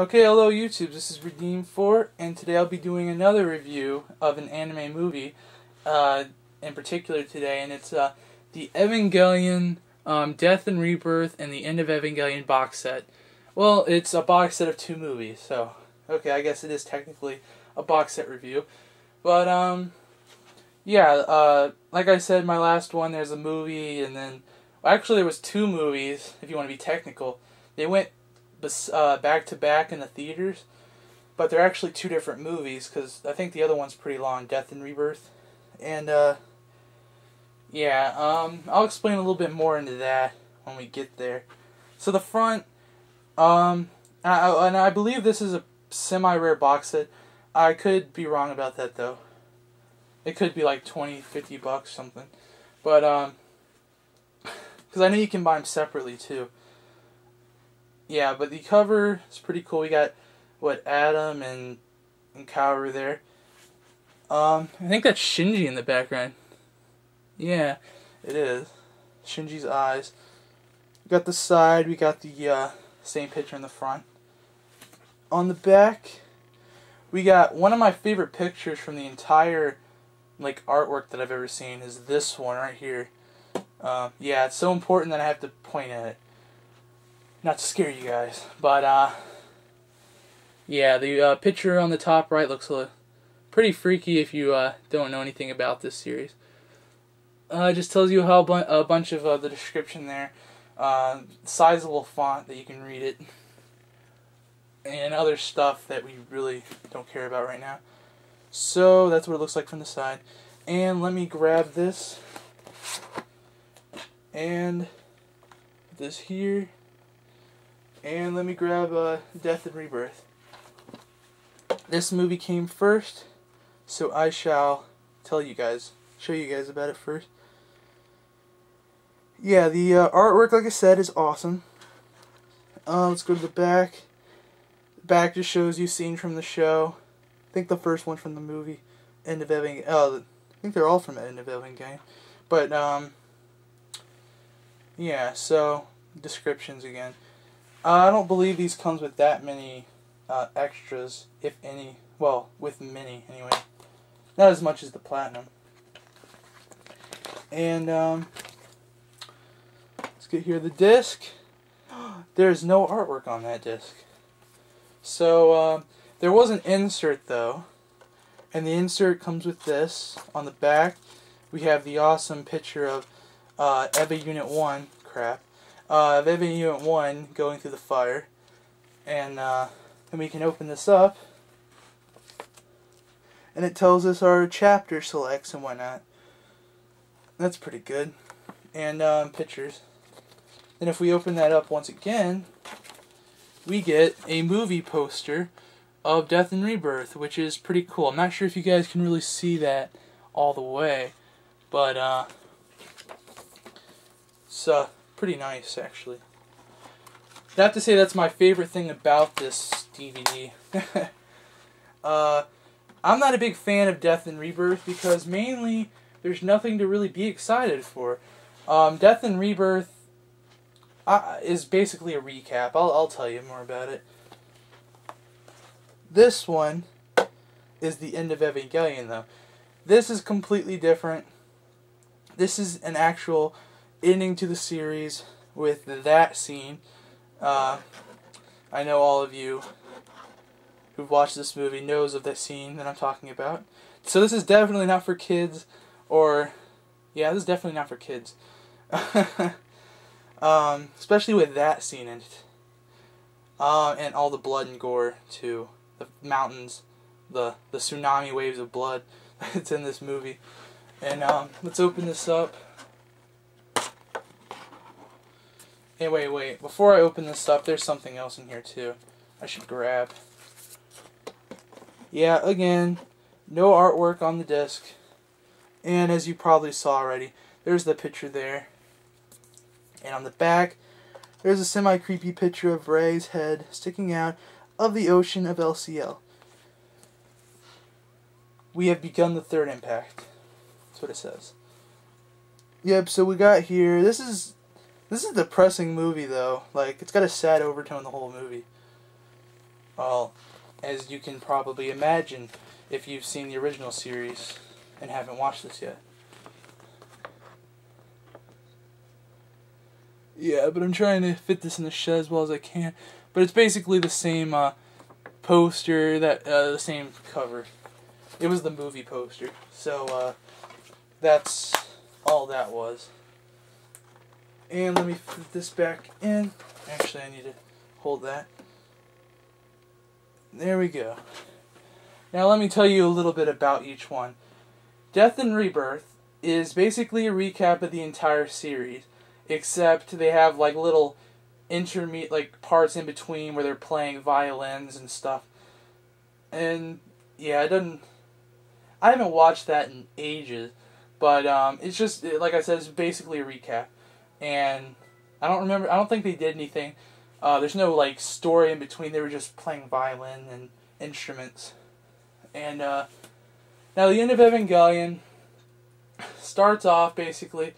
Okay, hello YouTube, this is Redeem4, and today I'll be doing another review of an anime movie, in particular today, and it's the Evangelion, Death and Rebirth, and the End of Evangelion box set. Well, it's a box set of two movies, so, okay, I guess it is technically a box set review. But, yeah, like I said in my last one, there's a movie, and then, well, actually there was two movies, if you want to be technical. They went back to back in the theaters, but they're actually two different movies because I think the other one's pretty long, Death and Rebirth, and I'll explain a little bit more into that when we get there. So the front, and I believe this is a semi-rare box set. I could be wrong about that though. It could be like $20-50 something, but because I know you can buy them separately too. Yeah, but the cover is pretty cool. We got, Adam and Kaoru there. I think that's Shinji in the background. Yeah, it is. Shinji's eyes. We got the side, we got the same picture in the front. On the back, we got one of my favorite pictures from the entire, artwork that I've ever seen is this one right here. Yeah, it's so important that I have to point at it. Not to scare you guys, but yeah, the picture on the top right looks pretty freaky if you don't know anything about this series. It just tells you how a bunch of the description there, sizable font that you can read it, and other stuff that we really don't care about right now. So that's what it looks like from the side. And let me grab this and this here. And let me grab Death and Rebirth. This movie came first, so I shall show you guys about it first. Yeah, the artwork, like I said, is awesome. Let's go to the back. The back just shows you scenes from the show. I think the first one from the movie, End of Evangelion. I think they're all from End of Evangelion. But, yeah, so, descriptions again. I don't believe these comes with that many extras, if any. Well, with many, anyway. Not as much as the Platinum. And, let's get here the disc. There's no artwork on that disc. So, there was an insert, though. And the insert comes with this. On the back, we have the awesome picture of EVA Unit 1. Crap. EVA Unit 1 going through the fire, and then we can open this up, and it tells us our chapter selects and whatnot. That's pretty good. And pictures. And if we open that up once again, we get a movie poster of Death and Rebirth, which is pretty cool. I'm not sure if you guys can really see that all the way, but so pretty nice, actually. I have to say that's my favorite thing about this DVD. I'm not a big fan of Death and Rebirth because mainly there's nothing to really be excited for. Death and Rebirth is basically a recap. I'll tell you more about it. This one is the End of Evangelion, though. This is completely different. This is an actual ending to the series with that scene. I know all of you who've watched this movie knows of that scene that I'm talking about. So this is definitely not for kids, or yeah, this is definitely not for kids. Especially with that scene in it. And all the blood and gore too. The mountains, the tsunami waves of blood that's in this movie. And let's open this up. Hey, wait. Before I open this up, there's something else in here, too. I should grab. Yeah, again, no artwork on the disc. And as you probably saw already, there's the picture there. And on the back, there's a semi-creepy picture of Ray's head sticking out of the ocean of LCL. We have begun the third impact. That's what it says. Yep, so we got here, this is a depressing movie, though. Like, it's got a sad overtone the whole movie. Well, as you can probably imagine if you've seen the original series and haven't watched this yet. Yeah, but I'm trying to fit this in the shot as well as I can. But it's basically the same poster, the same cover. It was the movie poster. So that's all that was. And let me put this back in. Actually, I need to hold that. There we go. Now let me tell you a little bit about each one. Death and Rebirth is basically a recap of the entire series, except they have like little intermediate like parts in between where they're playing violins and stuff. And yeah, I haven't watched that in ages, but it's just like I said, it's basically a recap. And I don't think they did anything. There's no like story in between. They were just playing violin and instruments. And now the End of Evangelion starts off basically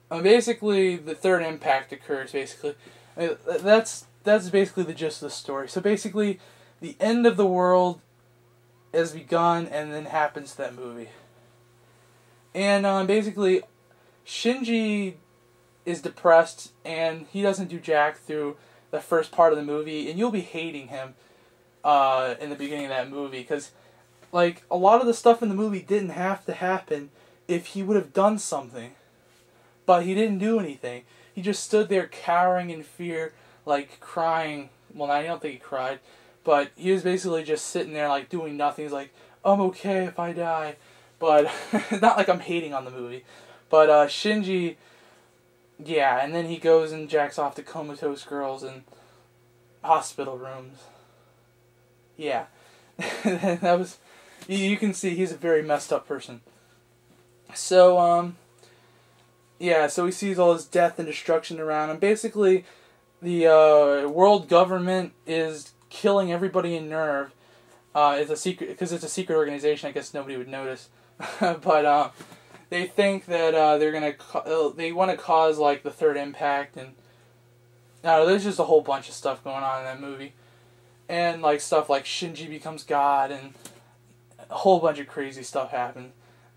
the third impact occurs. Basically, that's basically the gist of the story. So basically, the end of the world has begun, and then happens to that movie. And basically, Shinji is depressed, and he doesn't do jack through the first part of the movie, and you'll be hating him in the beginning of that movie, because like a lot of the stuff in the movie didn't have to happen if he would have done something, but he didn't do anything. He just stood there cowering in fear, like crying. Well, I don't think he cried, but he was basically just sitting there like doing nothing. He's like, I'm okay if I die, but not like I'm hating on the movie, but Shinji. Yeah, and then he goes and jacks off to comatose girls in hospital rooms. Yeah. That was... You can see he's a very messed up person. So, yeah, so he sees all this death and destruction around him. Basically, the world government is killing everybody in Nerve. It's a secret, because it's a secret organization, I guess nobody would notice. But, they think that they want to cause like the third impact, and there's just a whole bunch of stuff going on in that movie, and like stuff like Shinji becomes God, and a whole bunch of crazy stuff happens.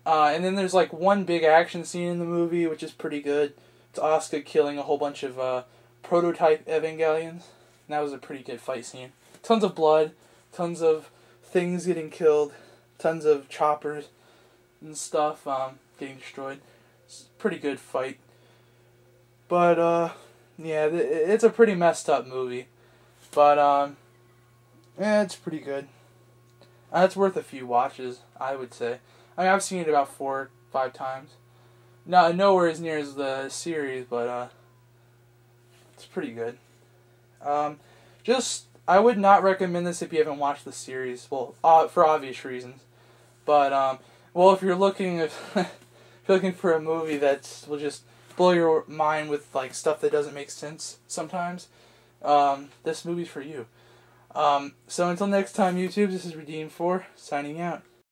And then there's like one big action scene in the movie, which is pretty good. It's Asuka killing a whole bunch of prototype Evangelions, and that was a pretty good fight scene. Tons of blood, tons of things getting killed, tons of choppers and stuff getting destroyed. It's a pretty good fight. But, yeah, it's a pretty messed up movie. But, yeah, it's pretty good. It's worth a few watches, I would say. I mean, I've seen it about 4 or 5 times. Nowhere as near as the series, but, it's pretty good. I would not recommend this if you haven't watched the series. Well, for obvious reasons. But, well, if you're looking for a movie that will just blow your mind with like stuff that doesn't make sense sometimes, this movie's for you. So until next time, YouTube, this is Redeemed4, signing out.